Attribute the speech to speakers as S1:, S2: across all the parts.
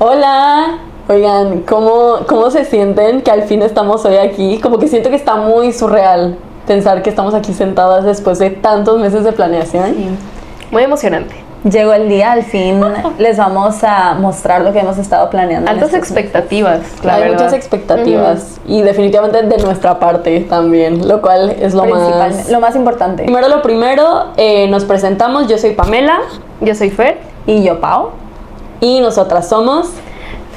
S1: Hola, oigan, ¿cómo se sienten que al fin estamos hoy aquí? Como que siento que está muy surreal pensar que estamos aquí sentadas después de tantos meses de planeación.
S2: Sí. Muy emocionante.
S3: Llegó el día, al fin les vamos a mostrar lo que hemos estado planeando.
S2: Altas expectativas, la
S1: Hay
S2: verdad.
S1: muchas expectativas y definitivamente de nuestra parte también, lo cual es lo
S3: más importante.
S1: Primero lo primero, nos presentamos, yo soy Pamela.
S2: Yo soy Fer.
S3: Y yo, Pau.
S1: Y nosotras somos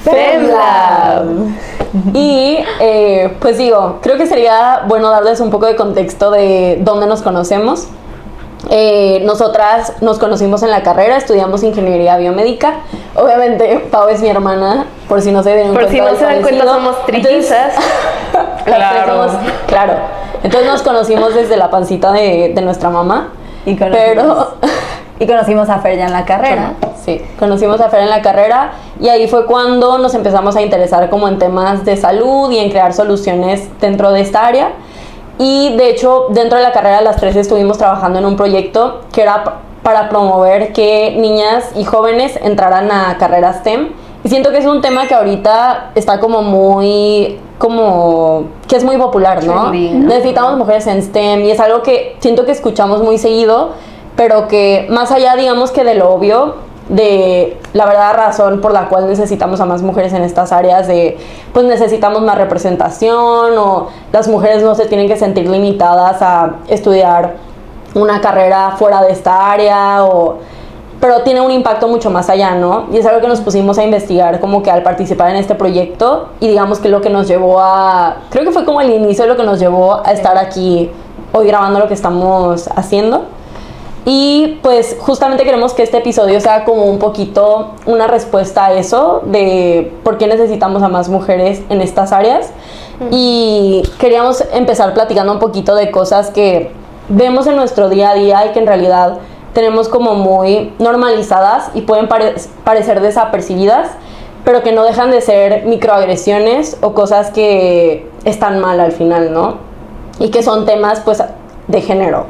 S2: FemLab.
S1: Y pues digo, creo que sería bueno darles un poco de contexto de dónde nos conocemos. Nosotras nos conocimos en la carrera, estudiamos ingeniería biomédica. Obviamente Pau es mi hermana, por si no se dieron cuenta.
S2: Por si no se dan cuenta, somos trillizas.
S1: Claro. Claro. Entonces nos conocimos desde la pancita de nuestra mamá.
S3: Y conocimos a Fer ya en la carrera.
S1: Sí, conocimos a Fer en la carrera y ahí fue cuando nos empezamos a interesar como en temas de salud y en crear soluciones dentro de esta área. Y de hecho, dentro de la carrera las tres estuvimos trabajando en un proyecto que era para promover que niñas y jóvenes entraran a carreras STEM. Y siento que es un tema que ahorita está que es muy popular, ¿no?
S2: Trending.
S1: Necesitamos mujeres en STEM y es algo que siento que escuchamos muy seguido, pero que más allá, digamos, que de lo obvio, de la verdadera razón por la cual necesitamos a más mujeres en estas áreas, de pues necesitamos más representación, o las mujeres no se tienen que sentir limitadas a estudiar una carrera fuera de esta área, pero tiene un impacto mucho más allá, ¿no? Y es algo que nos pusimos a investigar como que al participar en este proyecto, y digamos que lo que nos llevó creo que fue como el inicio de lo que nos llevó a estar aquí hoy grabando lo que estamos haciendo. Y pues justamente queremos que este episodio sea como un poquito una respuesta a eso, de por qué necesitamos a más mujeres en estas áreas. Y queríamos empezar platicando un poquito de cosas que vemos en nuestro día a día y que en realidad tenemos como muy normalizadas y pueden parecer desapercibidas, pero que no dejan de ser microagresiones o cosas que están mal al final, ¿no? Y que son temas pues de género.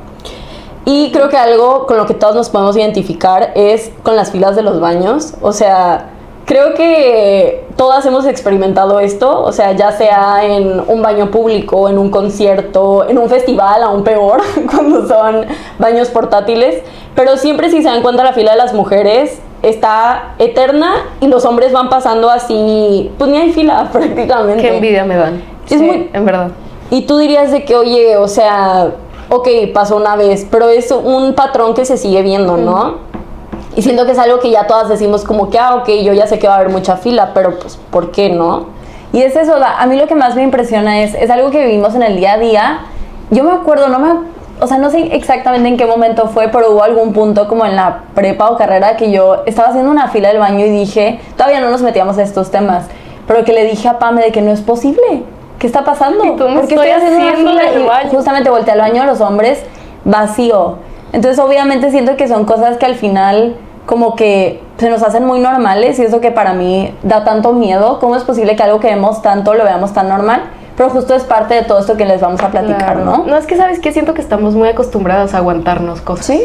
S1: Y creo que algo con lo que todos nos podemos identificar es con las filas de los baños. O sea, creo que todas hemos experimentado esto, o sea, ya sea en un baño público, en un concierto, en un festival, aún peor, cuando son baños portátiles. Pero siempre, si se dan cuenta, la fila de las mujeres está eterna y los hombres van pasando así, pues ni hay fila prácticamente.
S2: Qué envidia me dan.
S1: Es muy,
S2: en verdad.
S1: Y tú dirías de que, oye, o sea, ok, pasó una vez, pero es un patrón que se sigue viendo, ¿no? Y siento que es algo que ya todas decimos como que, ok, yo ya sé que va a haber mucha fila, pero pues, ¿por qué no?
S3: Y es eso, a mí lo que más me impresiona es algo que vivimos en el día a día. Yo me acuerdo, o sea, no sé exactamente en qué momento fue, pero hubo algún punto como en la prepa o carrera que yo estaba haciendo una fila del baño y dije, todavía no nos metíamos a estos temas, pero que le dije a Pame de que no es posible. ¿Qué está pasando?
S2: ¿Y cómo
S3: Porque
S2: estoy
S3: haciendo una
S2: haciendo
S3: fila
S2: del
S3: y
S2: baño?
S3: justamente volteé al baño de los hombres vacío. Entonces obviamente siento que son cosas que al final como que se nos hacen muy normales y eso que para mí da tanto miedo. ¿Cómo es posible que algo que vemos tanto lo veamos tan normal? Pero justo es parte de todo esto que les vamos a platicar,
S2: Claro.
S3: ¿no?
S2: No, es que ¿sabes qué? Siento que estamos muy acostumbradas a aguantarnos cosas.
S3: Sí,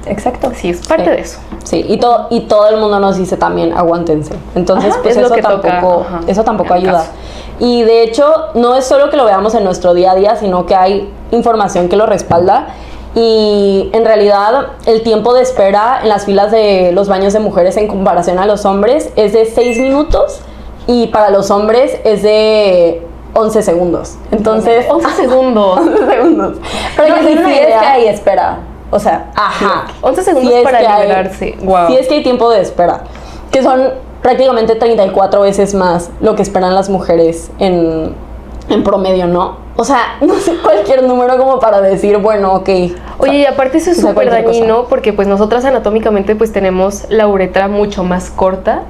S3: exacto.
S2: Sí, es parte de eso.
S1: Sí, y todo el mundo nos dice también, aguántense. Entonces,
S2: Ajá,
S1: pues
S2: es lo
S1: eso
S2: que toca,
S1: eso tampoco
S2: en el
S1: ayuda.
S2: caso.
S1: Y de hecho, no es solo que lo veamos en nuestro día a día, sino que hay información que lo respalda. Y en realidad, el tiempo de espera en las filas de los baños de mujeres en comparación a los hombres es de 6 minutos y para los hombres es de 11 segundos. Entonces,
S2: 11 segundos.
S1: 11 segundos. Pero
S3: No,
S1: que
S3: y
S1: den una
S3: si es
S1: idea.
S3: que hay espera. O sea,
S1: Ajá.
S2: 11 segundos
S1: Si es
S2: para
S1: que hay-
S2: liberarse. Wow.
S1: Si es que hay tiempo de espera, que son prácticamente 34 veces más lo que esperan las mujeres en promedio, ¿no? O sea, no sé cualquier número como para decir, bueno, ok.
S2: Oye, y aparte eso es
S1: o sea,
S2: súper
S1: cualquier
S2: dañino porque pues nosotras anatómicamente pues tenemos la uretra mucho más corta.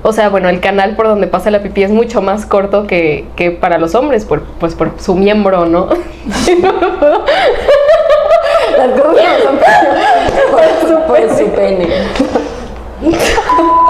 S2: O sea, bueno, el canal por donde pasa la pipí es mucho más corto que para los hombres, por su miembro, ¿no?
S1: Las cosas son por su pene.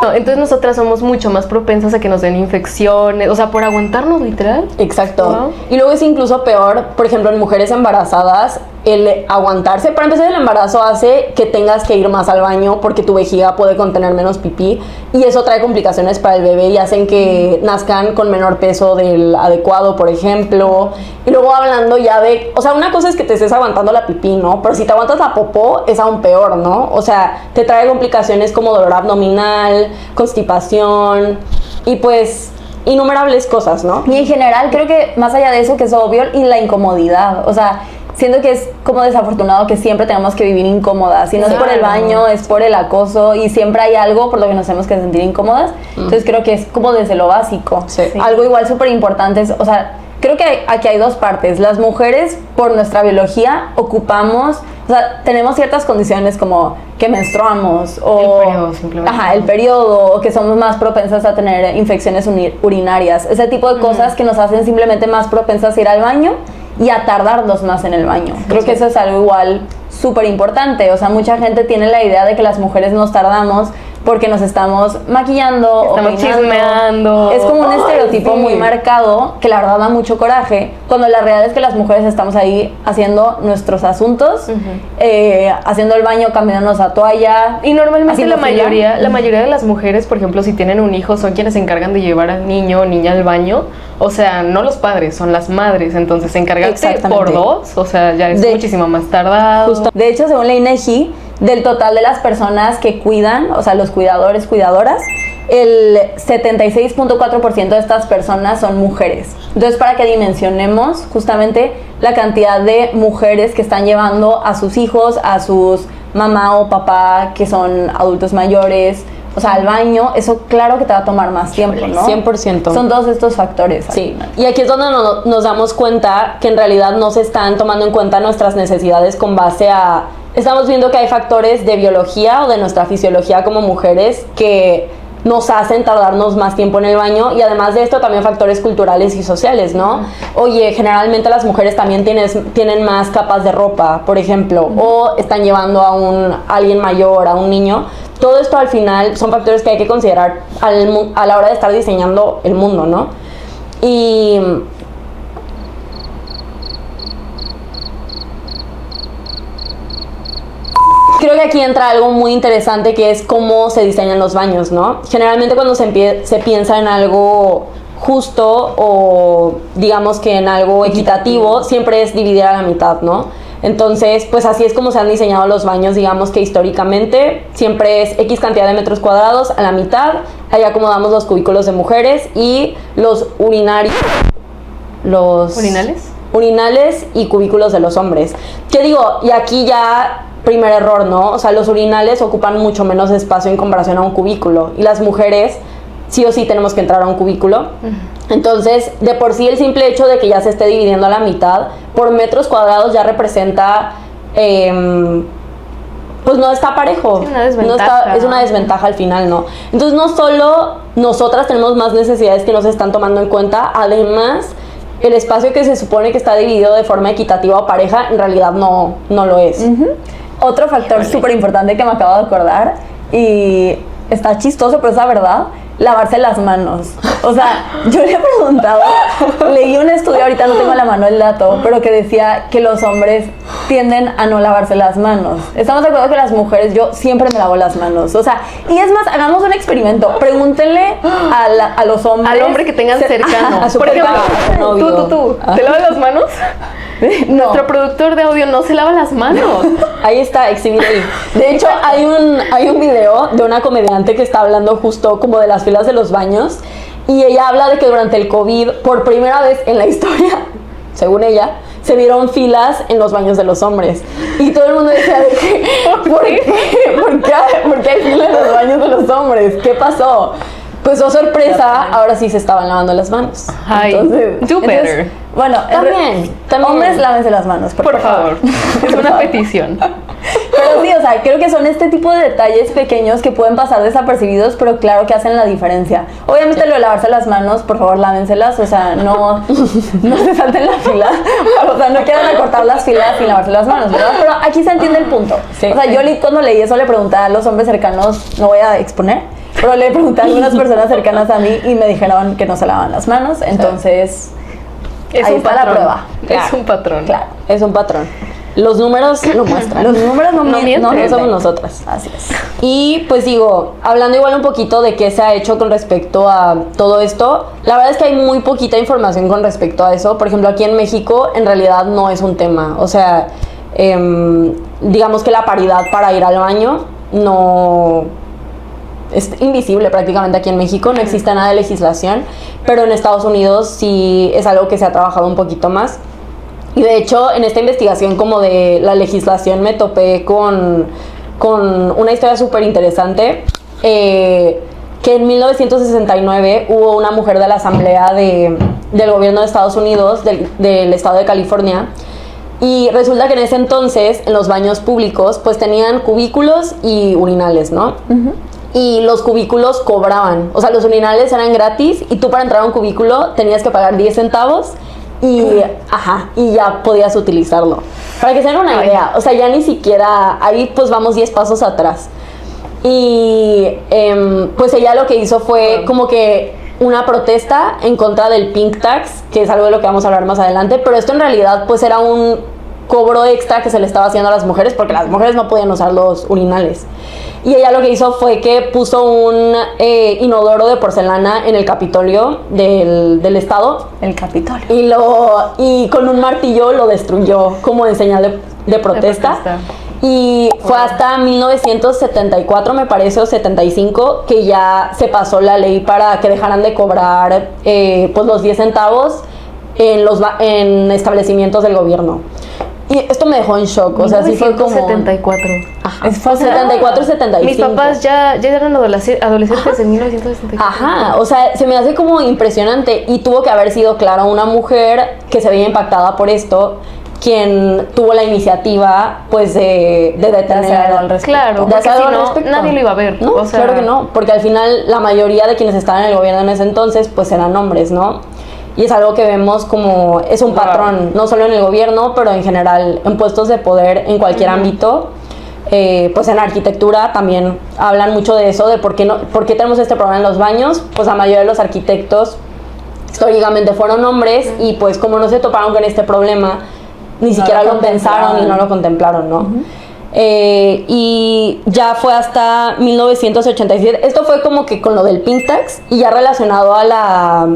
S2: No, entonces nosotras somos mucho más propensas a que nos den infecciones, o sea, por aguantarnos literal.
S1: Exacto.
S2: Wow.
S1: Y luego es incluso peor, por ejemplo, en mujeres embarazadas, el aguantarse. Para empezar, el embarazo hace que tengas que ir más al baño porque tu vejiga puede contener menos pipí y eso trae complicaciones para el bebé y hacen que nazcan con menor peso del adecuado, por ejemplo. Y luego hablando ya de, o sea, una cosa es que te estés aguantando la pipí, ¿no? Pero si te aguantas la popó es aún peor, ¿no? O sea, te trae complicaciones como dolor abdominal, constipación y pues innumerables cosas, ¿no?
S3: Y en general creo que más allá de eso, que es obvio, y la incomodidad, o sea, siento que es como desafortunado que siempre tenemos que vivir incómodas, si no es por el baño, es por el acoso y siempre hay algo por lo que nos tenemos que sentir incómodas, entonces creo que es como desde lo básico.
S1: Sí.
S3: Algo igual súper importante es, o sea, creo que aquí hay dos partes. Las mujeres, por nuestra biología, ocupamos, o sea, tenemos ciertas condiciones como que menstruamos o
S2: El periodo, simplemente.
S3: Ajá, el periodo, o que somos más propensas a tener infecciones urinarias, ese tipo de cosas que nos hacen simplemente más propensas a ir al baño y a tardarnos más en el baño. Creo que eso es algo igual súper importante. O sea, mucha gente tiene la idea de que las mujeres nos tardamos porque nos estamos maquillando
S2: Estamos
S3: o peinando.
S2: chismeando.
S3: Es como un
S2: Ay,
S3: estereotipo
S2: sí.
S3: muy marcado que la verdad da mucho coraje, cuando la realidad es que las mujeres estamos ahí haciendo nuestros asuntos, haciendo el baño, cambiándonos a toalla.
S2: Y normalmente
S3: haciendo
S2: la
S3: fila.
S2: mayoría de las mujeres, por ejemplo, si tienen un hijo, son quienes se encargan de llevar al niño o niña al baño. O sea, no los padres, son las madres. Entonces, encargarte
S1: Exactamente.
S2: por dos, o sea, ya es muchísimo más tardado.
S1: Justo.
S3: De hecho, según la INEGI, del total de las personas que cuidan, o sea, los cuidadores, cuidadoras, el 76.4% de estas personas son mujeres. Entonces, para que dimensionemos justamente la cantidad de mujeres que están llevando a sus hijos, a sus mamá o papá que son adultos mayores, o sea, al baño, eso claro que te va a tomar más tiempo, ¿no?
S1: 100%.
S3: Son todos estos factores. al
S1: Sí,
S3: final.
S1: y aquí es donde nos damos cuenta que en realidad no se están tomando en cuenta nuestras necesidades con base a... Estamos viendo que hay factores de biología o de nuestra fisiología como mujeres que nos hacen tardarnos más tiempo en el baño y además de esto también factores culturales y sociales, ¿no? Oye, generalmente las mujeres también tienen más capas de ropa, por ejemplo, o están llevando a alguien mayor, a un niño. Todo esto al final son factores que hay que considerar a la hora de estar diseñando el mundo, ¿no? Y creo que aquí entra algo muy interesante que es cómo se diseñan los baños, ¿no? Generalmente cuando se piensa en algo justo o digamos que en algo equitativo, siempre es dividir a la mitad, ¿no? Entonces, pues así es como se han diseñado los baños, digamos que históricamente siempre es X cantidad de metros cuadrados a la mitad, ahí acomodamos los cubículos de mujeres y los urinarios.
S2: ¿Urinales?
S1: Urinales y cubículos de los hombres. ¿Qué digo? Y aquí ya primer error, ¿no? O sea, los urinales ocupan mucho menos espacio en comparación a un cubículo y las mujeres sí o sí tenemos que entrar a un cubículo. Entonces, de por sí el simple hecho de que ya se esté dividiendo a la mitad por metros cuadrados ya representa pues no está parejo.
S2: Sí, una desventaja.
S1: Es una desventaja al final, ¿no? Entonces, no solo nosotras tenemos más necesidades que no se están tomando en cuenta, además el espacio que se supone que está dividido de forma equitativa o pareja en realidad no lo es.
S3: Otro factor súper importante que me acabo de acordar, y está chistoso, pero es la verdad, lavarse las manos. O sea, yo le he preguntado, leí un estudio, ahorita no tengo a la mano el dato, pero que decía que los hombres tienden a no lavarse las manos. Estamos de acuerdo que las mujeres, yo siempre me lavo las manos. O sea, y es más, hagamos un experimento. Pregúntenle a los hombres.
S2: Al hombre que tengan cercano.
S1: a su
S2: Por ejemplo,
S1: pareja, a su novio.
S2: tú, ¿te lavas las manos?
S3: No.
S2: Nuestro productor de audio no se lava las manos.
S1: Ahí está, exhibido ahí. De hecho, hay un video de una comediante que está hablando justo como de las filas de los baños y ella habla de que durante el COVID, por primera vez en la historia, según ella, se vieron filas en los baños de los hombres. Y todo el mundo decía de que, ¿por qué hay filas en los baños de los hombres? ¿Qué pasó? Pues, oh sorpresa, ahora sí se estaban lavando las manos.
S2: Ay, do better.
S3: Bueno,
S1: También.
S3: hombres, lávense las manos,
S2: Por favor. Es una petición.
S3: Pero sí, o sea, creo que son este tipo de detalles pequeños que pueden pasar desapercibidos, pero claro que hacen la diferencia. Obviamente lo de lavarse las manos, por favor, lávenselas, o sea, no se salten la fila, o sea, no quieran acortar las filas sin lavarse las manos, ¿verdad? Pero aquí se entiende el punto.
S1: Sí.
S3: O sea, yo cuando leí eso le pregunté a los hombres cercanos, no voy a exponer, pero le pregunté a algunas personas cercanas a mí y me dijeron que no se lavan las manos, entonces
S2: Es
S3: ahí
S2: un
S3: está
S2: patrón.
S3: la prueba.
S2: Es un patrón.
S3: Claro.
S1: Es un patrón. Los números lo muestran.
S3: Los números no
S2: mienten.
S1: No somos nosotras.
S3: Así es.
S1: Y pues digo, hablando igual un poquito de qué se ha hecho con respecto a todo esto, la verdad es que hay muy poquita información con respecto a eso. Por ejemplo, aquí en México en realidad no es un tema. O sea, digamos que la paridad para ir al baño no... es invisible prácticamente aquí en México, no existe nada de legislación, pero en Estados Unidos sí es algo que se ha trabajado un poquito más. Y de hecho, en esta investigación como de la legislación me topé con una historia súper interesante, que en 1969 hubo una mujer de la Asamblea del gobierno de Estados Unidos, del estado de California, y resulta que en ese entonces, en los baños públicos, pues tenían cubículos y urinales, ¿no? Uh-huh. Y los cubículos cobraban, o sea, los urinales eran gratis y tú para entrar a un cubículo tenías que pagar 10 centavos y ya podías utilizarlo. Para que se den una idea, o sea, ya ni siquiera, ahí pues vamos 10 pasos atrás. Y pues ella lo que hizo fue como que una protesta en contra del pink tax, que es algo de lo que vamos a hablar más adelante, pero esto en realidad pues era un cobro extra que se le estaba haciendo a las mujeres porque las mujeres no podían usar los urinales. Y ella lo que hizo fue que puso un inodoro de porcelana en el Capitolio del estado.
S3: El Capitolio.
S1: Y con un martillo lo destruyó como en señal de protesta. Y fue hasta 1974, me parece, o 75, que ya se pasó la ley para que dejaran de cobrar pues los 10 centavos en establecimientos del gobierno. Y esto me dejó en shock, o sea, sí fue como...
S2: 1974.
S1: Ajá. Fue 74 y 75.
S2: Mis papás ya eran adolescentes en 1974.
S1: Ajá, o sea, se me hace como impresionante y tuvo que haber sido, claro, una mujer que se veía impactada por esto, quien tuvo la iniciativa, pues, de detener
S3: algo al respecto.
S2: Claro,
S1: de
S2: porque
S1: hacer algo
S2: si
S1: al
S2: no,
S1: respecto.
S2: nadie lo iba a ver.
S1: No,
S2: o sea,
S1: claro que no, porque al final la mayoría de quienes estaban en el gobierno en ese entonces, pues, eran hombres, ¿no? Y es algo que vemos como, es un patrón, no solo en el gobierno, pero en general, en puestos de poder en cualquier ámbito. Pues en arquitectura también hablan mucho de eso, de por qué tenemos este problema en los baños. Pues la mayoría de los arquitectos históricamente fueron hombres y pues como no se toparon con este problema, ni siquiera lo pensaron y no lo contemplaron, ¿no? Uh-huh. Y ya fue hasta 1987. Esto fue como que con lo del pink tax y ya relacionado a la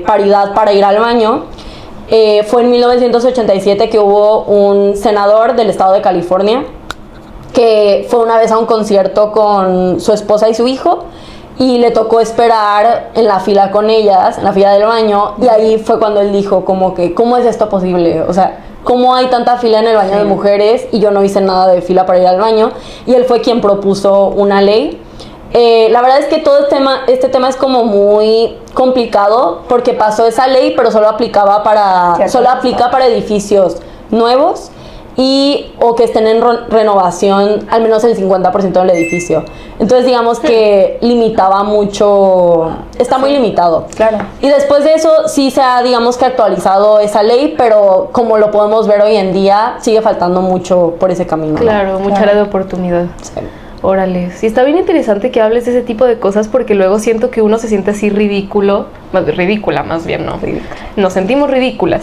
S1: paridad para ir al baño. Fue en 1987 que hubo un senador del estado de California que fue una vez a un concierto con su esposa y su hijo y le tocó esperar en la fila con ellas, en la fila del baño, y ahí fue cuando él dijo como que, ¿cómo es esto posible? O sea, ¿cómo hay tanta fila en el baño de mujeres y yo no hice nada de fila para ir al baño? Y él fue quien propuso una ley. La verdad es que todo este tema es como muy complicado porque pasó esa ley, pero solo aplica para edificios nuevos o que estén en renovación al menos el 50% del edificio. Entonces digamos que limitaba mucho, está muy limitado.
S3: Claro.
S1: Y después de eso sí se ha, digamos que actualizado esa ley, pero como lo podemos ver hoy en día, sigue faltando mucho por ese camino, ¿no?
S2: Claro, mucha área de oportunidad.
S1: Sí.
S2: Órale, sí, está bien interesante que hables de ese tipo de cosas porque luego siento que uno se siente así ridícula más bien, ¿no? Nos sentimos ridículas.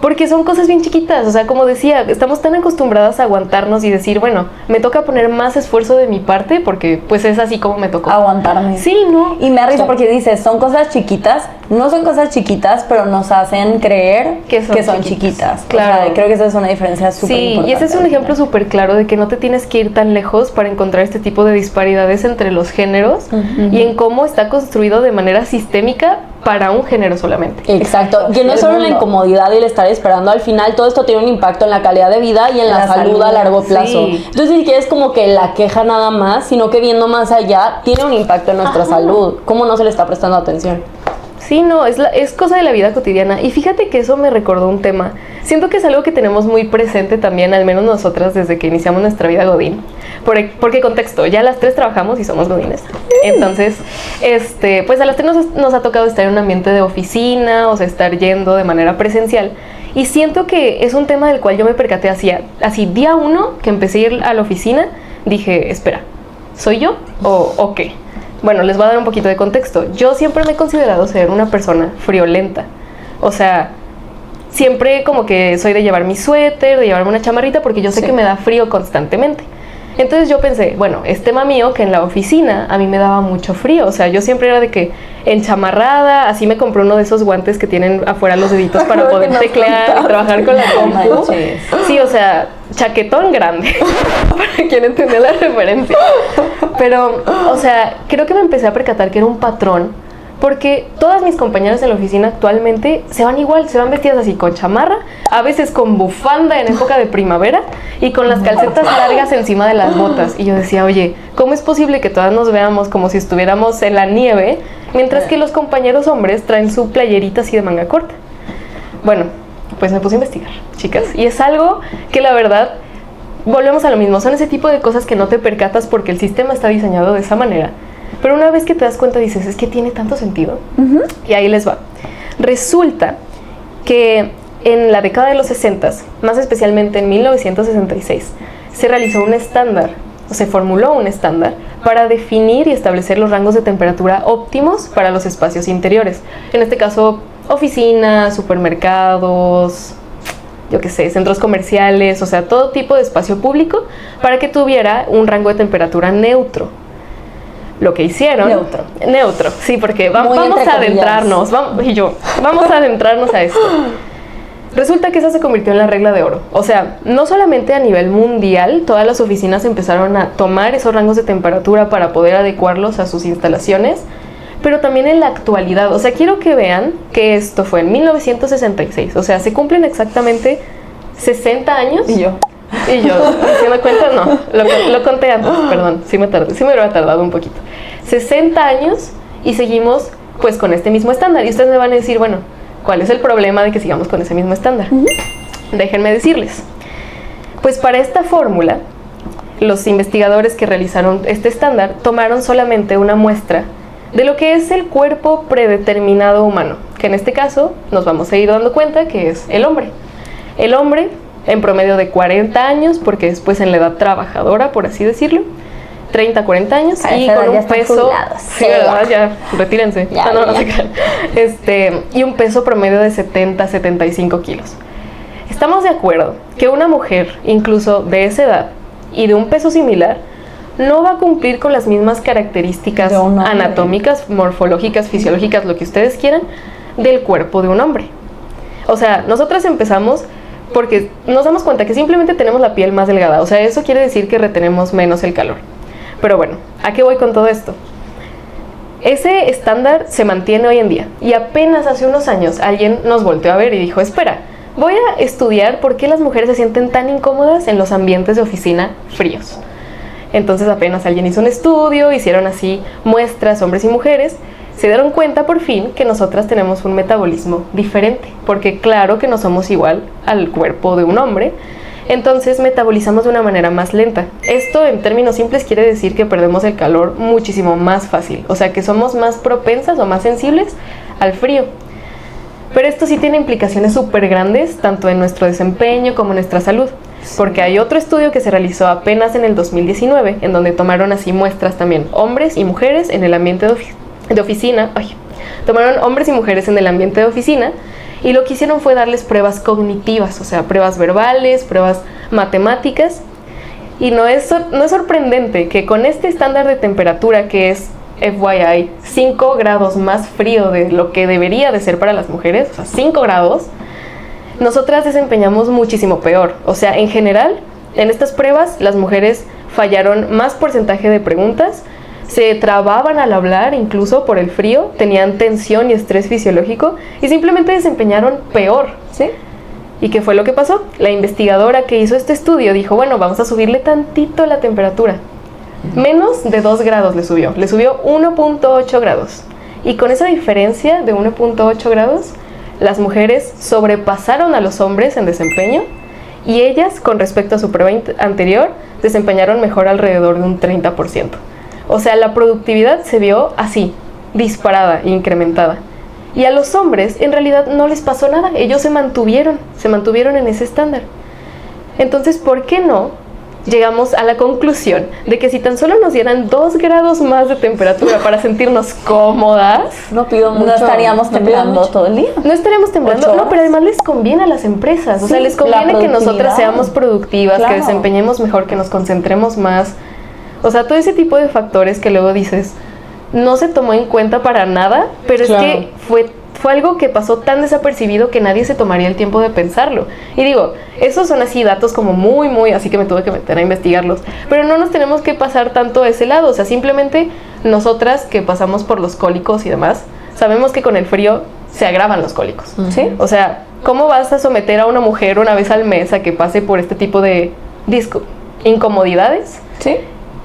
S2: Porque son cosas bien chiquitas, o sea, como decía, estamos tan acostumbradas a aguantarnos y decir, bueno, me toca poner más esfuerzo de mi parte porque pues es así como me tocó.
S3: Aguantarme.
S2: Sí, ¿no?
S3: Y me da risa porque dices, son cosas chiquitas, no son cosas chiquitas, pero nos hacen creer que son chiquitas.
S2: Claro.
S3: O sea, creo que esa es una diferencia súper importante.
S2: Sí, y ese es un ejemplo súper claro de que no te tienes que ir tan lejos para encontrar este tipo de disparidades entre los géneros y en cómo está construido de manera sistémica para un género solamente.
S1: Exacto, que no es solo la incomodidad y el estar esperando, al final todo esto tiene un impacto en la calidad de vida y en la salud a largo plazo. Sí. Entonces ni siquiera es como que la queja nada más, sino que viendo más allá tiene un impacto en nuestra salud. ¿Cómo no se le está prestando atención?
S2: Sí, no, es cosa de la vida cotidiana. Y fíjate que eso me recordó un tema. Siento que es algo que tenemos muy presente también, al menos nosotras, desde que iniciamos nuestra vida godín. Porque contexto, ya las tres trabajamos y somos godines. Entonces, pues a las tres nos ha tocado estar en un ambiente de oficina, o sea, estar yendo de manera presencial. Y siento que es un tema del cual yo me percaté así día 1 que empecé a ir a la oficina, dije, espera, ¿soy yo o qué? Bueno, les voy a dar un poquito de contexto. Yo siempre me he considerado ser una persona friolenta. O sea, siempre como que soy de llevar mi suéter, de llevarme una chamarrita, porque yo sé que me da frío constantemente. Entonces yo pensé, bueno, es tema mío que en la oficina a mí me daba mucho frío. O sea, yo siempre era de que enchamarrada, así me compré uno de esos guantes que tienen afuera los deditos para poder teclear y trabajar con la compu. Sí, o sea, chaquetón grande, para quien entendió la referencia. Pero, o sea, creo que me empecé a percatar que era un patrón, porque todas mis compañeras en la oficina actualmente se van igual, se van vestidas así con chamarra, a veces con bufanda en época de primavera y con las calcetas largas encima de las botas. Y yo decía, oye, ¿cómo es posible que todas nos veamos como si estuviéramos en la nieve, mientras que los compañeros hombres traen su playerita así de manga corta? Bueno, pues me puse a investigar, chicas, y es algo que la verdad, volvemos a lo mismo, son ese tipo de cosas que no te percatas porque el sistema está diseñado de esa manera. Pero una vez que te das cuenta dices, es que tiene tanto sentido. Y ahí les va. Resulta que en la década de los 60, más especialmente en 1966, se realizó un estándar, o se formuló un estándar para definir y establecer los rangos de temperatura óptimos para los espacios interiores. En este caso, oficinas, supermercados, yo qué sé, centros comerciales, o sea, todo tipo de espacio público para que tuviera un rango de temperatura neutro. Lo que hicieron... Neutro, sí, porque vamos a adentrarnos, vamos a adentrarnos a esto. Resulta que esa se convirtió en la regla de oro. O sea, no solamente a nivel mundial, todas las oficinas empezaron a tomar esos rangos de temperatura para poder adecuarlos a sus instalaciones, pero también en la actualidad. O sea, quiero que vean que esto fue en 1966. O sea, se cumplen exactamente 60 años. Y yo, haciendo cuenta, no, lo conté antes, perdón, sí me hubiera tardado un poquito. 60 años y seguimos pues con este mismo estándar. Y ustedes me van a decir, bueno, ¿cuál es el problema de que sigamos con ese mismo estándar? Déjenme decirles. Pues para esta fórmula, los investigadores que realizaron este estándar tomaron solamente una muestra de lo que es el cuerpo predeterminado humano, que en este caso nos vamos a ir dando cuenta que es el hombre. El hombre en promedio de 40 años, porque después en la edad trabajadora, por así decirlo, 30, 40 años, y con un peso... Sí, ¿verdad? Ya, retírense. No se crean. Y un peso promedio de 70, 75 kilos. Estamos de acuerdo que una mujer, incluso de esa edad, y de un peso similar, no va a cumplir con las mismas características anatómicas, morfológicas, fisiológicas, lo que ustedes quieran, del cuerpo de un hombre. O sea, nosotras empezamos porque nos damos cuenta que simplemente tenemos la piel más delgada. O sea, eso quiere decir que retenemos menos el calor. Pero bueno, ¿a qué voy con todo esto? Ese estándar se mantiene hoy en día. Y apenas hace unos años alguien nos volteó a ver y dijo, espera, voy a estudiar por qué las mujeres se sienten tan incómodas en los ambientes de oficina fríos. Entonces apenas alguien hizo un estudio, hicieron así muestras, hombres y mujeres, se dieron cuenta por fin que nosotras tenemos un metabolismo diferente, porque claro que no somos igual al cuerpo de un hombre, entonces metabolizamos de una manera más lenta. Esto en términos simples quiere decir que perdemos el calor muchísimo más fácil, o sea que somos más propensas o más sensibles al frío. Pero esto sí tiene implicaciones súper grandes, tanto en nuestro desempeño como en nuestra salud. Porque hay otro estudio que se realizó apenas en el 2019, en donde tomaron así muestras también, hombres y mujeres en el ambiente de oficina. Tomaron hombres y mujeres en el ambiente de oficina y lo que hicieron fue darles pruebas cognitivas, o sea, pruebas verbales, pruebas matemáticas. Y no es sorprendente que con este estándar de temperatura que es, FYI, 5 grados más frío de lo que debería de ser para las mujeres, o sea, 5 grados, nosotras desempeñamos muchísimo peor. O sea, en general, en estas pruebas, las mujeres fallaron más porcentaje de preguntas, se trababan al hablar incluso por el frío, tenían tensión y estrés fisiológico y simplemente desempeñaron peor. ¿Sí? ¿Y qué fue lo que pasó? La investigadora que hizo este estudio dijo, bueno, vamos a subirle tantito la temperatura. Menos de 2 grados le subió 1.8 grados. Y con esa diferencia de 1.8 grados, las mujeres sobrepasaron a los hombres en desempeño y ellas, con respecto a su prueba anterior, desempeñaron mejor alrededor de un 30%. O sea, la productividad se vio así, disparada, incrementada. Y a los hombres, en realidad, no les pasó nada. Ellos se mantuvieron en ese estándar. Entonces, ¿por qué no llegamos a la conclusión de que si tan solo nos dieran 2 grados más de temperatura para sentirnos cómodas,
S1: No pido mucho.
S3: No estaríamos
S1: no pido
S3: temblando
S1: mucho.
S3: todo el día.
S2: no estaríamos temblando.
S3: 8
S2: No,
S3: horas.
S2: pero además les conviene a las empresas. O sea,
S3: Sí,
S2: les
S3: la
S2: conviene que nosotras
S3: productividad.
S2: seamos productivas,
S3: Claro.
S2: que desempeñemos mejor, que nos concentremos más. O sea, todo ese tipo de factores que luego dices, no se tomó en cuenta para nada, pero
S1: Claro.
S2: es que fue algo que pasó tan desapercibido que nadie se tomaría el tiempo de pensarlo. Y digo, esos son así datos como muy, así que me tuve que meter a investigarlos. Pero no nos tenemos que pasar tanto a ese lado. O sea, simplemente nosotras que pasamos por los cólicos y demás, sabemos que con el frío se agravan los cólicos.
S3: ¿Sí?
S2: O sea, ¿cómo vas a someter a una mujer una vez al mes a que pase por este tipo de incomodidades
S3: Sí.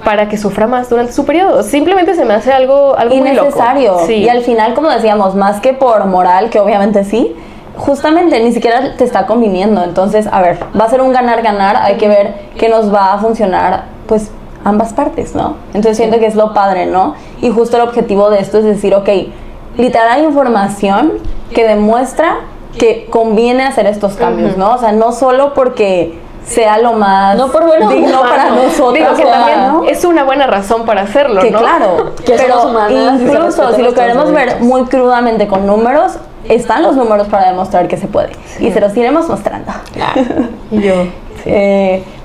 S2: para que sufra más durante su periodo? Simplemente se me hace algo muy loco.
S3: Innecesario.
S2: Sí.
S3: Y al final, como decíamos, más que por moral, que obviamente sí, justamente ni siquiera te está conviniendo. Entonces, a ver, va a ser un ganar-ganar. Hay que ver que nos va a funcionar, pues, ambas partes, ¿no? Entonces siento que es lo padre, ¿no? Y justo el objetivo de esto es decir, ok, literal hay información que demuestra que conviene hacer estos cambios, ¿no? O sea, no solo porque sea lo más
S1: No por bueno,
S3: digno para nosotros.
S2: Digo que
S3: o sea,
S2: también
S3: ¿no?
S2: es una buena razón para hacerlo,
S3: Que
S2: ¿no?
S3: claro,
S1: Que
S3: pero
S1: somos humanas y se
S3: incluso
S1: respeten
S3: si lo
S1: nuestros
S3: queremos ver
S1: derechos.
S3: muy crudamente con números, están los números para demostrar que se puede. Y se los iremos mostrando.
S2: Y yo,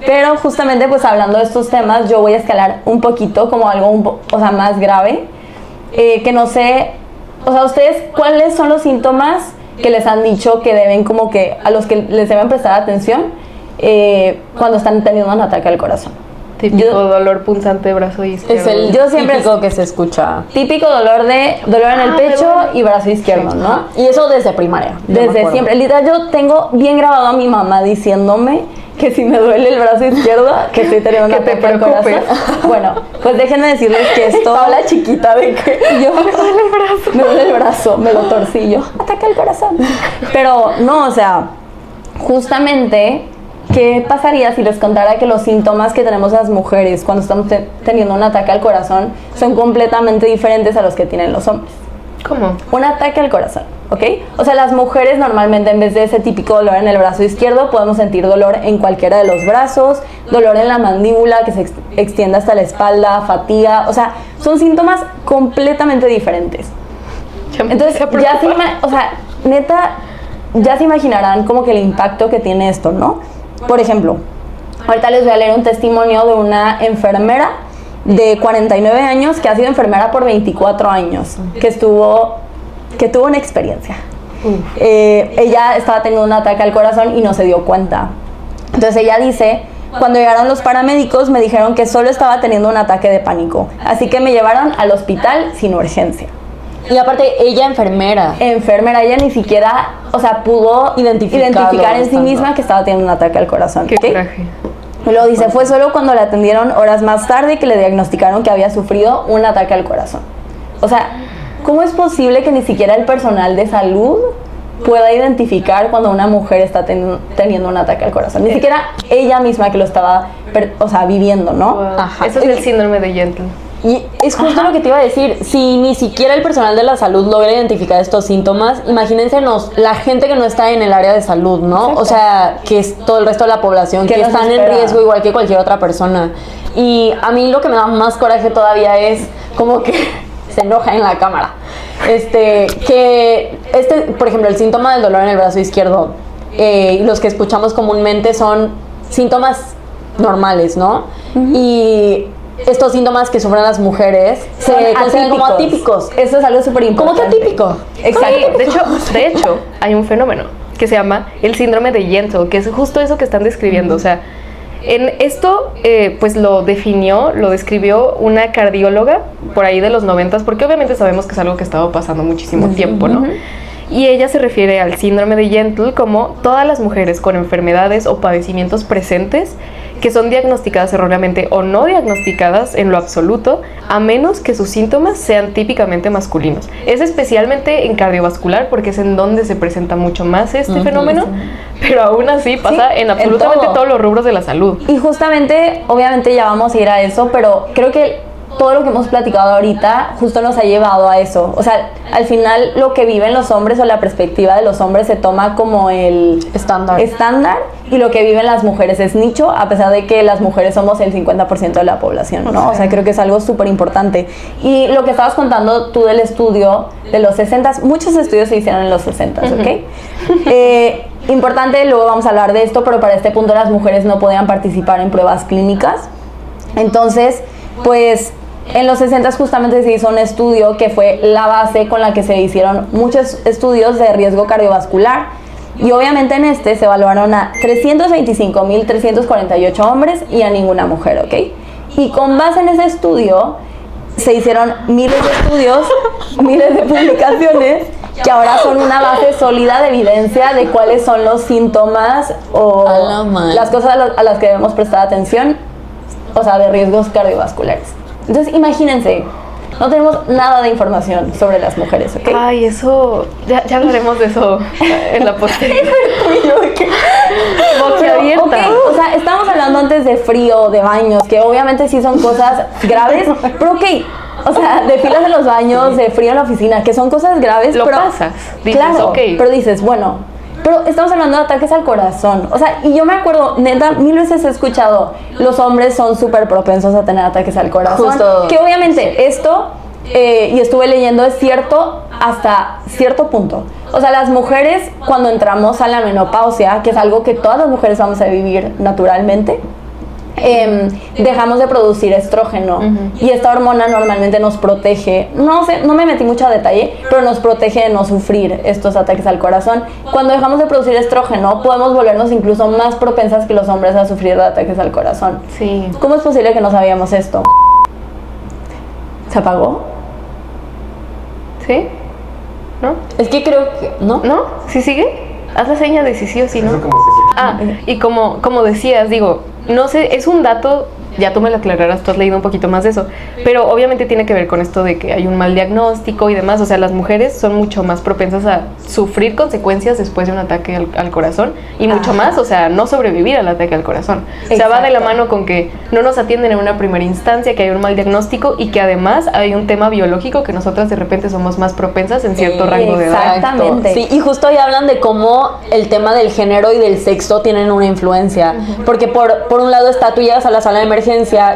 S3: Pero justamente pues hablando de estos temas, yo voy a escalar un poquito como algo o sea, más grave. Que no sé, o sea, ustedes, ¿cuáles son los síntomas que les han dicho que deben como que, a los que les deben prestar atención cuando están teniendo un ataque al corazón?
S2: típico
S3: Yo-
S2: dolor punzante de brazo izquierdo.
S1: Es el
S3: Yo siempre-
S1: típico que se escucha.
S3: Típico dolor en el pecho y brazo izquierdo, ¿no?
S1: Y eso desde primaria. yo me
S3: Desde
S1: acuerdo.
S3: siempre. Literal, yo tengo bien grabado a mi mamá diciéndome que si me duele el brazo izquierdo, que estoy teniendo un
S2: Que te
S3: ataque al corazón.
S2: preocupes.
S3: Bueno, pues déjenme decirles que esto...
S1: Paula chiquita de que
S3: Yo me duele el brazo. Me duele el brazo, me lo torcí yo. Ataque al corazón. Pero no, o sea, justamente, ¿qué pasaría si les contara que los síntomas que tenemos las mujeres cuando estamos teniendo un ataque al corazón son completamente diferentes a los que tienen los hombres?
S2: ¿Cómo?
S3: Un ataque al corazón, ¿ok? O sea, las mujeres normalmente en vez de ese típico dolor en el brazo izquierdo, podemos sentir dolor en cualquiera de los brazos, dolor en la mandíbula que se extiende hasta la espalda, fatiga, o sea, son síntomas completamente diferentes.
S2: Ya me
S3: Entonces,
S2: empecé a
S3: ya se
S2: preocupar.
S3: o sea, neta, ya se imaginarán como que el impacto que tiene esto, ¿no? Por ejemplo, ahorita les voy a leer un testimonio de una enfermera de 49 años que ha sido enfermera por 24 años, que tuvo una experiencia. Ella estaba teniendo un ataque al corazón y no se dio cuenta. Entonces ella dice, cuando llegaron los paramédicos me dijeron que solo estaba teniendo un ataque de pánico, así que me llevaron al hospital sin urgencia.
S1: Y aparte, ella enfermera.
S3: Enfermera, ella ni siquiera, o sea, pudo identificar en sí
S1: estando.
S3: misma que estaba teniendo un ataque al corazón.
S2: Qué
S3: ¿ok?
S2: coraje.
S3: Y luego dice, fue solo cuando la atendieron horas más tarde que le diagnosticaron que había sufrido un ataque al corazón. O sea, ¿cómo es posible que ni siquiera el personal de salud pueda identificar cuando una mujer está teniendo un ataque al corazón? Ni siquiera ella misma que lo estaba, viviendo, ¿no?
S2: Wow.
S1: Ajá.
S2: Eso es el síndrome de Gentle.
S1: Y es justo lo que te iba a decir, si ni siquiera el personal de la salud logra identificar estos síntomas, imagínense la gente que no está en el área de salud, ¿no?
S3: Exacto.
S1: O sea, que es todo el resto de la población,
S3: ¿Qué
S1: que
S3: nos
S1: están en
S3: espera?
S1: riesgo igual que cualquier otra persona. Y a mí lo que me da más coraje todavía es como que se enoja en la cámara. Por ejemplo, el síntoma del dolor en el brazo izquierdo, los que escuchamos comúnmente son síntomas normales, ¿no? Y estos síntomas que sufren las mujeres
S3: Son
S1: se consideran como atípicos.
S3: Eso es algo súper
S1: ¿Cómo
S3: importante.
S1: que atípico?
S3: Exacto.
S2: Sí, de hecho, hay un fenómeno que se llama el síndrome de Gentle, que es justo eso que están describiendo. O sea, en esto, pues lo describió una cardióloga por ahí de los 90s, porque obviamente sabemos que es algo que ha estado pasando muchísimo tiempo, ¿no? Y ella se refiere al síndrome de Gentle como todas las mujeres con enfermedades o padecimientos presentes que son diagnosticadas erróneamente o no diagnosticadas en lo absoluto, a menos que sus síntomas sean típicamente masculinos. Es especialmente en cardiovascular porque es en donde se presenta mucho más este fenómeno, pero aún así pasa
S3: Sí,
S2: en
S3: en
S2: absolutamente
S3: todo.
S2: todos los rubros de la salud.
S3: Y justamente, obviamente ya vamos a ir a eso, pero creo que, todo lo que hemos platicado ahorita justo nos ha llevado a eso. O sea, al final lo que viven los hombres o la perspectiva de los hombres se toma como el
S1: Estándar.
S3: y lo que viven las mujeres es nicho, a pesar de que las mujeres somos el 50% de la población, ¿no? O sea, creo que es algo súper importante. Y lo que estabas contando tú del estudio de los 60, muchos estudios se hicieron en los 60, ¿ok? Importante, luego vamos a hablar de esto, pero para este punto las mujeres no podían participar en pruebas clínicas. Entonces, pues en los 60 justamente se hizo un estudio que fue la base con la que se hicieron muchos estudios de riesgo cardiovascular. Y obviamente en este se evaluaron a 325.348 hombres y a ninguna mujer, ¿ok? Y con base en ese estudio se hicieron miles de estudios, miles de publicaciones que ahora son una base sólida de evidencia de cuáles son los síntomas o las cosas a las que debemos prestar atención, o sea, de riesgos cardiovasculares. Entonces, imagínense, no tenemos nada de información sobre las mujeres, ¿ok?
S2: Ay, eso, ya hablaremos de eso en la posterior. Boquiabierta.
S3: Ok, o sea, estábamos hablando antes de frío, de baños, que obviamente sí son cosas graves, pero ok, o sea, de filas en los baños, de frío en la oficina, que son cosas graves,
S2: Lo
S3: pero
S2: pasas, dices,
S3: claro,
S2: ok.
S3: pero dices, bueno, pero estamos hablando de ataques al corazón, o sea, y yo me acuerdo, neta, 1000 veces he escuchado, los hombres son súper propensos a tener ataques al corazón,
S1: Justo.
S3: que obviamente esto, y estuve leyendo, es cierto hasta cierto punto. O sea, las mujeres cuando entramos a la menopausia, que es algo que todas las mujeres vamos a vivir naturalmente, dejamos de producir estrógeno y esta hormona normalmente nos protege, no sé, no me metí mucho a detalle, pero nos protege de no sufrir estos ataques al corazón. Cuando dejamos de producir estrógeno podemos volvernos incluso más propensas que los hombres a sufrir de ataques al corazón.
S2: Sí.
S3: ¿Cómo es posible que no sabíamos esto? ¿Se apagó?
S2: ¿Sí? ¿No?
S1: Es que creo que, ¿no?
S2: ¿No? ¿Sí sigue? Haz la seña de sí o sí, ¿no?
S4: Eso como se-
S2: Ah, y como decías, digo, no sé, es un dato, ya tú me lo aclararás, tú has leído un poquito más de eso, pero obviamente tiene que ver con esto de que hay un mal diagnóstico y demás, o sea, las mujeres son mucho más propensas a sufrir consecuencias después de un ataque al corazón y mucho más, o sea, no sobrevivir al ataque al corazón. O sea, va de la
S3: Exacto.
S2: mano con que no nos atienden en una primera instancia, que hay un mal diagnóstico y que además hay un tema biológico que nosotras de repente somos más propensas en cierto rango de edad.
S3: Exactamente.
S1: Sí, y justo ahí hablan de cómo el tema del género y del sexo tienen una influencia. Porque por un lado está, tú llegas a la sala de emergencia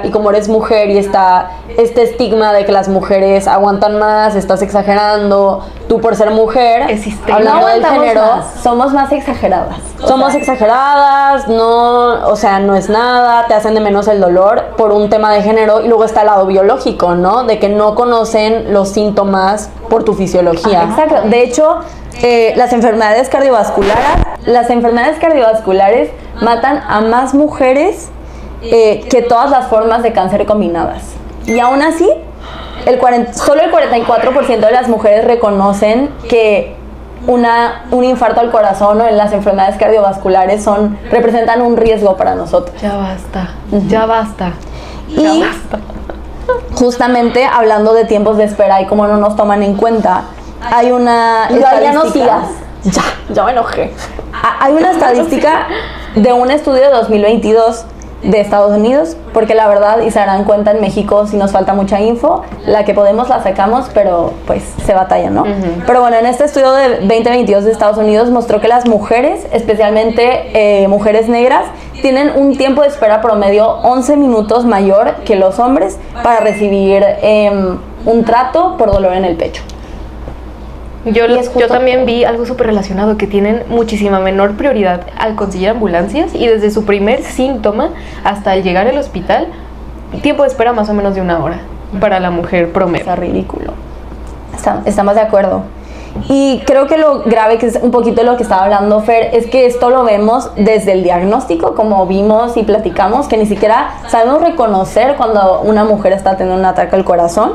S1: y como eres mujer y está este estigma de que las mujeres aguantan más, estás exagerando, tú por ser mujer,
S2: Es sistémico.
S3: No
S1: hablando del
S3: aguantamos
S1: género,
S3: más, somos más exageradas. O
S1: somos
S3: sea,
S1: exageradas, no, o sea, no es nada, te hacen de menos el dolor por un tema de género y luego está el lado biológico, ¿no? De que no conocen los síntomas por tu fisiología.
S3: Exacto. De hecho, las enfermedades cardiovasculares matan a más mujeres que todas las formas de cáncer combinadas. Y aún así, solo el 44% de las mujeres reconocen que un infarto al corazón o en las enfermedades cardiovasculares representan un riesgo para nosotros.
S2: Ya basta, ya basta.
S3: Y justamente hablando de tiempos de espera y cómo no nos toman en cuenta, hay una
S1: Ya no
S3: estadística.
S1: sigas. Ya me enojé.
S3: Hay una estadística de un estudio de 2022 de Estados Unidos, porque la verdad, y se darán cuenta, en México sí nos falta mucha info, la que podemos la sacamos, pero pues se batalla, ¿no? Pero bueno, en este estudio de 2022 de Estados Unidos mostró que las mujeres, especialmente mujeres negras, tienen un tiempo de espera promedio 11 minutos mayor que los hombres para recibir un trato por dolor en el pecho.
S2: Yo
S3: es justo-
S2: también vi algo súper relacionado, que tienen muchísima menor prioridad al conseguir ambulancias y desde su primer síntoma hasta el llegar al hospital, tiempo de espera más o menos de 1 hora para la mujer promedio.
S3: Está ridículo. Estamos de acuerdo. Y creo que lo grave, que es un poquito lo que estaba hablando Fer, es que esto lo vemos desde el diagnóstico, como vimos y platicamos, que ni siquiera sabemos reconocer cuando una mujer está teniendo un ataque al corazón,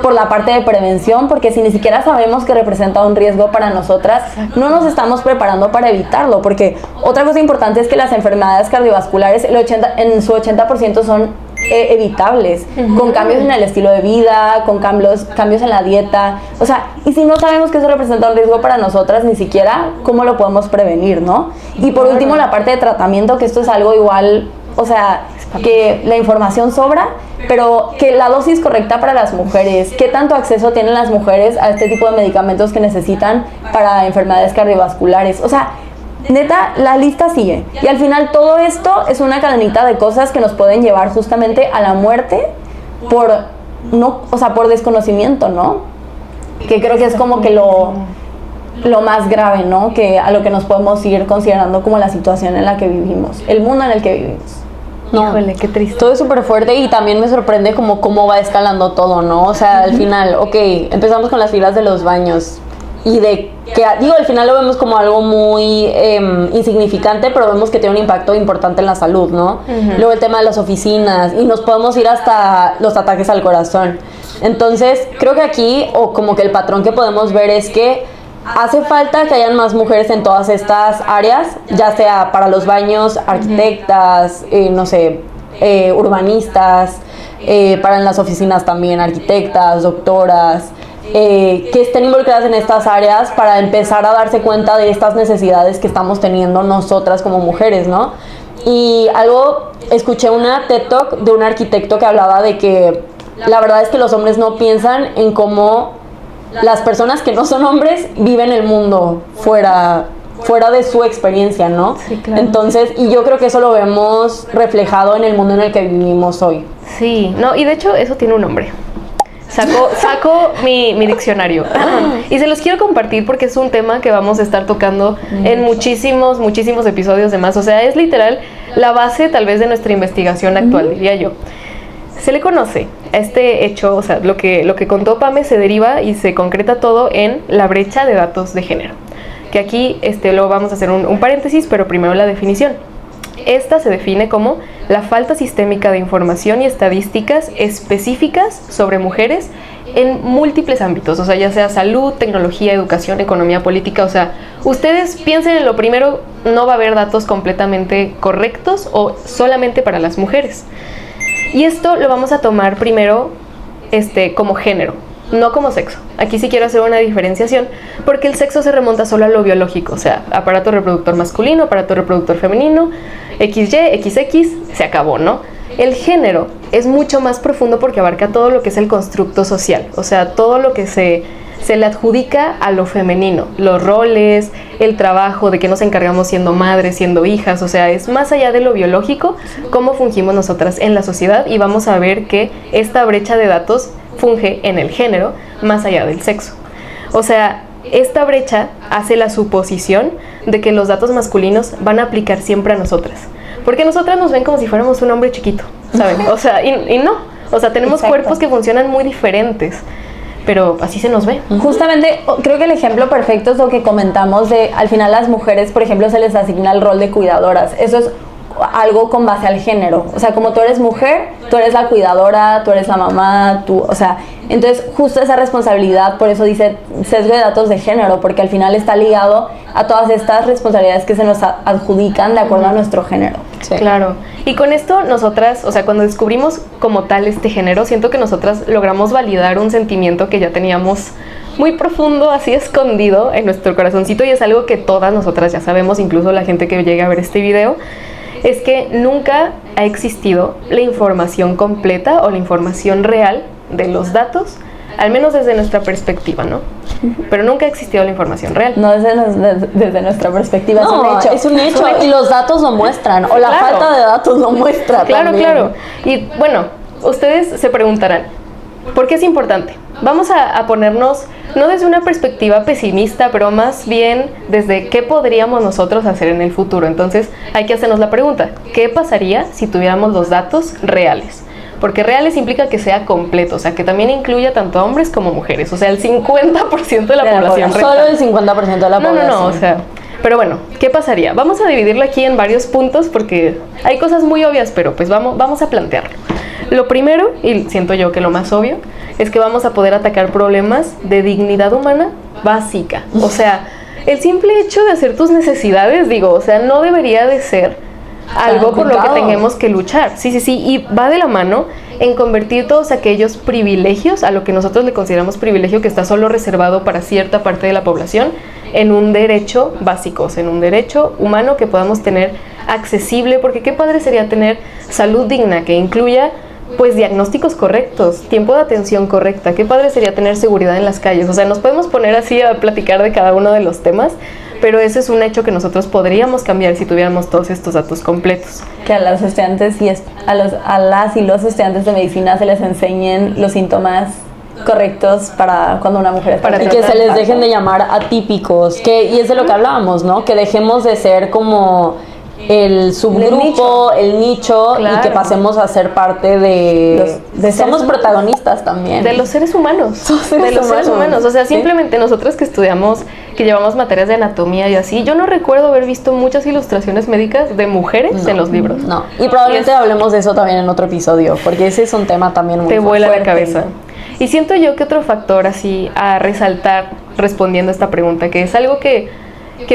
S3: por la parte de prevención, porque si ni siquiera sabemos que representa un riesgo para nosotras, no nos estamos preparando para evitarlo, porque otra cosa importante es que las enfermedades cardiovasculares, en su 80% son evitables, con cambios en el estilo de vida, con cambios en la dieta, o sea, y si no sabemos que eso representa un riesgo para nosotras, ni siquiera cómo lo podemos prevenir, ¿no? Y por último, la parte de tratamiento, que esto es algo igual, o sea, que la información sobra, pero que la dosis correcta para las mujeres, qué tanto acceso tienen las mujeres a este tipo de medicamentos que necesitan para enfermedades cardiovasculares. O sea, neta, la lista sigue. Y al final todo esto es una cadenita de cosas que nos pueden llevar justamente a la muerte por desconocimiento, ¿no? Que creo que es como que lo más grave, ¿no? Que a lo que nos podemos ir considerando como la situación en la que vivimos, el mundo en el que vivimos.
S1: No,
S2: Híjole, qué triste.
S1: todo es súper fuerte y también me sorprende como cómo va escalando todo, ¿no? O sea, al final, ok, empezamos con las filas de los baños y de que, digo, al final lo vemos como algo muy insignificante, pero vemos que tiene un impacto importante en la salud, ¿no? Luego el tema de las oficinas y nos podemos ir hasta los ataques al corazón. Entonces, creo que aquí, o como que el patrón que podemos ver es que hace falta que hayan más mujeres en todas estas áreas, ya sea para los baños, arquitectas, urbanistas, para en las oficinas también, arquitectas, doctoras, que estén involucradas en estas áreas para empezar a darse cuenta de estas necesidades que estamos teniendo nosotras como mujeres, ¿no? Y escuché una TED Talk de un arquitecto que hablaba de que la verdad es que los hombres no piensan en cómo las personas que no son hombres viven el mundo fuera de su experiencia, ¿no?
S2: Sí, claro.
S1: Entonces, y yo creo que eso lo vemos reflejado en el mundo en el que vivimos hoy.
S2: Sí, no, y de hecho eso tiene un nombre. Saco mi diccionario y se los quiero compartir porque es un tema que vamos a estar tocando en muchísimos episodios de más. O sea, es literal la base tal vez de nuestra investigación actual, diría yo. Se le conoce a este hecho, o sea, lo que contó Pame se deriva y se concreta todo en la brecha de datos de género. Que aquí luego vamos a hacer un paréntesis, pero primero la definición. Esta se define como la falta sistémica de información y estadísticas específicas sobre mujeres en múltiples ámbitos, o sea, ya sea salud, tecnología, educación, economía, política. O sea, ustedes piensen en lo primero, no va a haber datos completamente correctos o solamente para las mujeres. Y esto lo vamos a tomar primero como género, no como sexo. Aquí sí quiero hacer una diferenciación, porque el sexo se remonta solo a lo biológico, o sea, aparato reproductor masculino, aparato reproductor femenino, XY, XX, se acabó, ¿no? El género es mucho más profundo porque abarca todo lo que es el constructo social, o sea, todo lo que se le adjudica a lo femenino, los roles, el trabajo, de que nos encargamos siendo madres, siendo hijas, o sea, es más allá de lo biológico, cómo fungimos nosotras en la sociedad, y vamos a ver que esta brecha de datos funge en el género más allá del sexo. O sea, esta brecha hace la suposición de que los datos masculinos van a aplicar siempre a nosotras, porque nosotras nos ven como si fuéramos un hombre chiquito, ¿saben? O sea, y no, o sea, tenemos cuerpos que funcionan muy diferentes, pero así se nos ve.
S3: Justamente, creo que el ejemplo perfecto es lo que comentamos de, al final las mujeres, por ejemplo, se les asigna el rol de cuidadoras. Eso es algo con base al género. O sea, como tú eres mujer, tú eres la cuidadora, tú eres la mamá, o sea, entonces justo esa responsabilidad, por eso dice sesgo de datos de género, porque al final está ligado a todas estas responsabilidades que se nos adjudican de acuerdo a nuestro género.
S2: Sí. Claro. Y con esto nosotras, o sea, cuando descubrimos como tal este género, siento que nosotras logramos validar un sentimiento que ya teníamos muy profundo, así escondido en nuestro corazoncito, y es algo que todas nosotras ya sabemos, incluso la gente que llegue a ver este video, es que nunca ha existido la información completa o la información real de los datos, al menos desde nuestra perspectiva, ¿no? Pero nunca ha existido la información real.
S3: No desde nuestra perspectiva,
S1: no,
S3: es un hecho.
S1: Y los datos lo muestran, o la falta de datos lo muestra también.
S2: Claro. Y bueno, ustedes se preguntarán, ¿por qué es importante? Vamos a ponernos, no desde una perspectiva pesimista, pero más bien desde qué podríamos nosotros hacer en el futuro. Entonces hay que hacernos la pregunta, ¿qué pasaría si tuviéramos los datos reales? Porque reales implica que sea completo, o sea, que también incluya tanto a hombres como mujeres, o sea, el 50% de la población.
S1: Solo el 50% de la población.
S2: No, o sea, pero bueno, ¿qué pasaría? Vamos a dividirlo aquí en varios puntos porque hay cosas muy obvias, pero pues vamos a plantearlo. Lo primero, y siento yo que lo más obvio, es que vamos a poder atacar problemas de dignidad humana básica. O sea, el simple hecho de hacer tus necesidades, o sea, no debería de ser algo por lo que tengamos que luchar. Sí, y va de la mano en convertir todos aquellos privilegios, a lo que nosotros le consideramos privilegio que está solo reservado para cierta parte de la población, en un derecho básico, o sea, en un derecho humano que podamos tener accesible, porque qué padre sería tener salud digna que incluya pues diagnósticos correctos, tiempo de atención correcta. Qué padre sería tener seguridad en las calles. O sea, nos podemos poner así a platicar de cada uno de los temas, pero ese es un hecho que nosotros podríamos cambiar si tuviéramos todos estos datos completos.
S3: Que a las estudiantes y a las y los estudiantes de medicina se les enseñen los síntomas correctos para cuando una mujer está
S1: y que se les dejen de llamar atípicos, y es de lo que hablábamos, ¿no? Que dejemos de ser como el subgrupo, el nicho,
S2: claro,
S1: y que pasemos a ser parte de somos protagonistas también.
S2: De los seres humanos. Seres humanos. O sea, simplemente nosotros que estudiamos, que llevamos materias de anatomía y así, yo no recuerdo haber visto muchas ilustraciones médicas de mujeres en los libros.
S1: No, y probablemente hablemos de eso también en otro episodio, porque ese es un tema también muy
S2: fuerte. Te vuela la
S1: fuerte.
S2: cabeza. Y siento yo que otro factor así a resaltar respondiendo a esta pregunta, que es algo que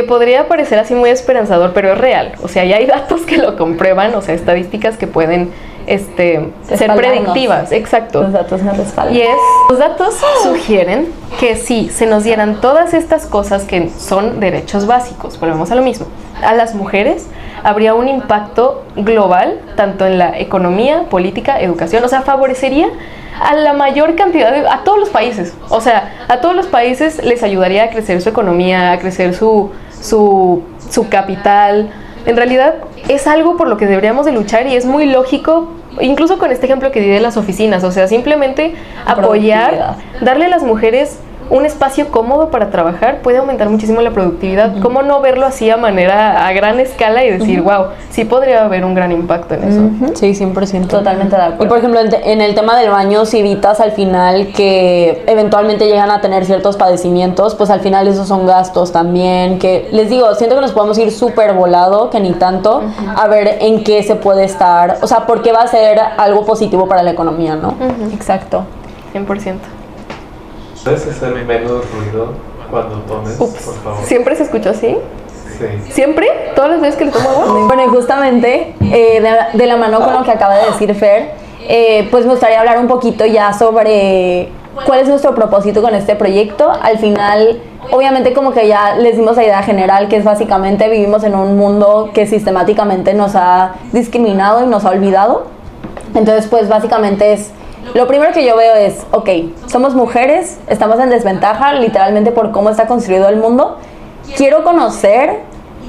S2: podría parecer así muy esperanzador, pero es real. O sea, ya hay datos que lo comprueban, o sea, estadísticas que pueden ser predictivas. Exacto.
S3: Los datos nos respaldan.
S2: Y los datos sugieren que si se nos dieran todas estas cosas que son derechos básicos, volvemos a lo mismo, a las mujeres habría un impacto global, tanto en la economía, política, educación, o sea, favorecería a la mayor cantidad a todos los países. O sea, a todos los países les ayudaría a crecer su economía, a crecer su capital. En realidad es algo por lo que deberíamos de luchar y es muy lógico, incluso con este ejemplo que di de las oficinas. O sea, simplemente apoyar, darle a las mujeres un espacio cómodo para trabajar puede aumentar muchísimo la productividad. ¿Cómo no verlo así a gran escala y decir, wow, sí podría haber un gran impacto en eso?
S1: Sí, 100%.
S3: Totalmente de acuerdo.
S1: Y por ejemplo, en el tema del baño, si evitas al final que eventualmente llegan a tener ciertos padecimientos, pues al final esos son gastos también, que les digo, siento que nos podemos ir súper volado, que ni tanto, a ver en qué se puede estar, o sea, por qué va a ser algo positivo para la economía, ¿no?
S3: Exacto.
S2: 100%.
S4: ¿Puedes hacer menos ruido cuando tomes, por favor?
S2: ¿Siempre se escuchó así?
S4: Sí.
S2: ¿Siempre? ¿Todas las veces que le tomo agua?
S3: Bueno, y justamente de la mano con lo que acaba de decir Fer, pues me gustaría hablar un poquito ya sobre cuál es nuestro propósito con este proyecto. Al final, obviamente como que ya les dimos la idea general, que es básicamente vivimos en un mundo que sistemáticamente nos ha discriminado y nos ha olvidado. Entonces, pues básicamente lo primero que yo veo es, ok, somos mujeres, estamos en desventaja literalmente por cómo está construido el mundo. Quiero conocer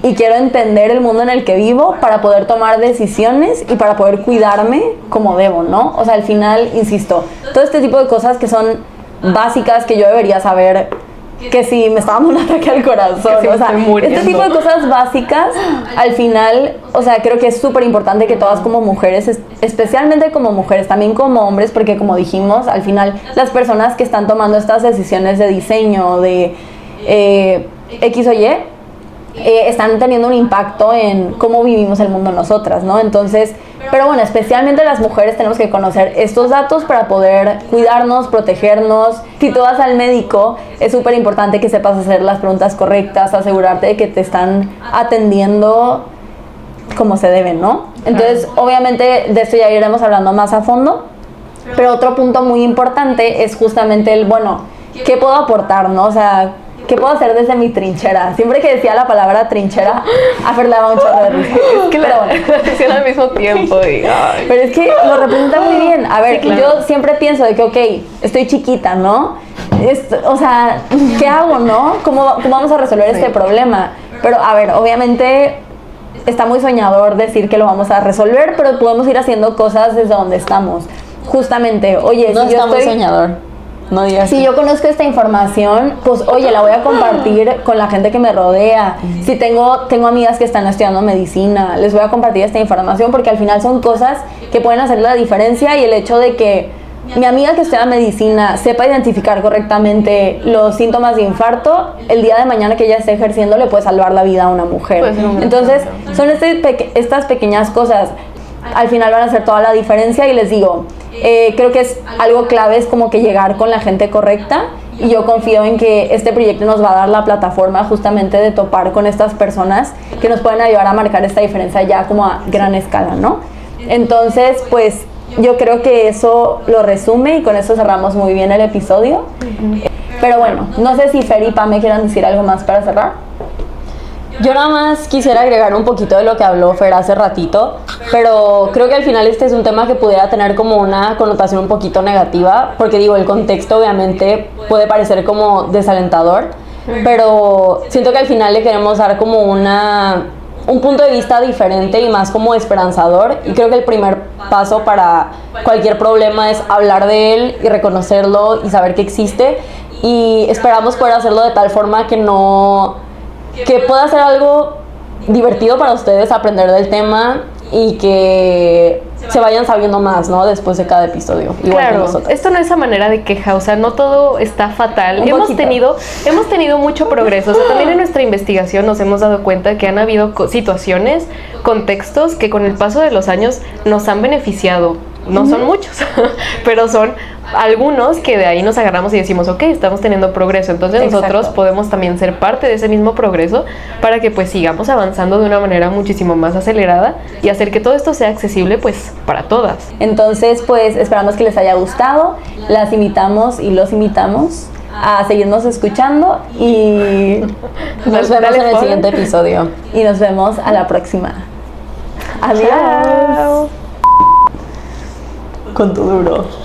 S3: y quiero entender el mundo en el que vivo para poder tomar decisiones y para poder cuidarme como debo, ¿no? O sea, al final, insisto, todo este tipo de cosas que son básicas que yo debería saber, que si me está dando un ataque al corazón,
S2: o sea,
S3: este tipo de cosas básicas, al final, o sea, creo que es súper importante que todas como mujeres, especialmente como mujeres, también como hombres, porque como dijimos, al final las personas que están tomando estas decisiones de diseño, de X o Y, están teniendo un impacto en cómo vivimos el mundo nosotras, ¿no? Entonces, pero bueno, especialmente las mujeres tenemos que conocer estos datos para poder cuidarnos, protegernos. Si tú vas al médico, es súper importante que sepas hacer las preguntas correctas, asegurarte de que te están atendiendo como se debe, ¿no? Entonces, obviamente, de esto ya iremos hablando más a fondo, pero otro punto muy importante es justamente el, bueno, ¿qué puedo aportar, no? O sea, ¿qué puedo hacer desde mi trinchera? Siempre que decía la palabra trinchera, a Fer le daba un chorro de risa.
S2: Es que la decían al mismo tiempo.
S3: Pero es que lo representa muy bien. A ver, sí, claro. Yo siempre pienso de que, ok, estoy chiquita, ¿no? O sea, ¿qué hago, no? ¿Cómo vamos a resolver este problema? Pero, a ver, obviamente está muy soñador decir que lo vamos a resolver, pero podemos ir haciendo cosas desde donde estamos. Justamente, oye,
S1: no
S3: si
S1: está
S3: yo
S1: muy soñador. No digas
S3: si yo conozco esta información, pues oye, la voy a compartir con la gente que me rodea. Si tengo amigas que están estudiando medicina, les voy a compartir esta información porque al final son cosas que pueden hacer la diferencia, y el hecho de que mi amiga que estudia medicina sepa identificar correctamente los síntomas de infarto, el día de mañana que ella esté ejerciendo le puede salvar la vida a una mujer. Entonces, son estas pequeñas cosas. Al final van a hacer toda la diferencia, y les digo, creo que es algo clave, es como que llegar con la gente correcta, y yo confío en que este proyecto nos va a dar la plataforma justamente de topar con estas personas que nos pueden ayudar a marcar esta diferencia ya como a gran escala, ¿no? Entonces, pues yo creo que eso lo resume, y con eso cerramos muy bien el episodio. Pero bueno, no sé si Fer y Pame quieran decir algo más para cerrar.
S1: Yo nada más quisiera agregar un poquito de lo que habló Fer hace ratito, pero creo que al final este es un tema que pudiera tener como una connotación un poquito negativa, porque digo, el contexto obviamente puede parecer como desalentador, pero siento que al final le queremos dar como un punto de vista diferente y más como esperanzador, y creo que el primer paso para cualquier problema es hablar de él y reconocerlo y saber que existe, y esperamos poder hacerlo de tal forma que pueda ser algo divertido para ustedes aprender del tema y que se vayan sabiendo más, ¿no? Después de cada episodio, igual que
S2: Claro,
S1: nosotros.
S2: esto no es a manera de queja, o sea, no todo está fatal.
S3: Un
S2: Hemos
S3: poquito.
S2: tenido mucho progreso, o sea, también en nuestra investigación nos hemos dado cuenta que han habido situaciones, contextos que con el paso de los años nos han beneficiado. No son muchos, pero son algunos que de ahí nos agarramos y decimos, ok, estamos teniendo progreso. Entonces nosotros
S3: Exacto.
S2: podemos también ser parte de ese mismo progreso para que pues sigamos avanzando de una manera muchísimo más acelerada y hacer que todo esto sea accesible pues para todas.
S3: Entonces, pues esperamos que les haya gustado. Las invitamos y los invitamos a seguirnos escuchando y
S1: Nos vemos
S2: Dale
S1: en el
S2: follow.
S1: siguiente episodio.
S3: nos vemos a la próxima. Adiós.
S2: Chao.
S1: Con tu duro.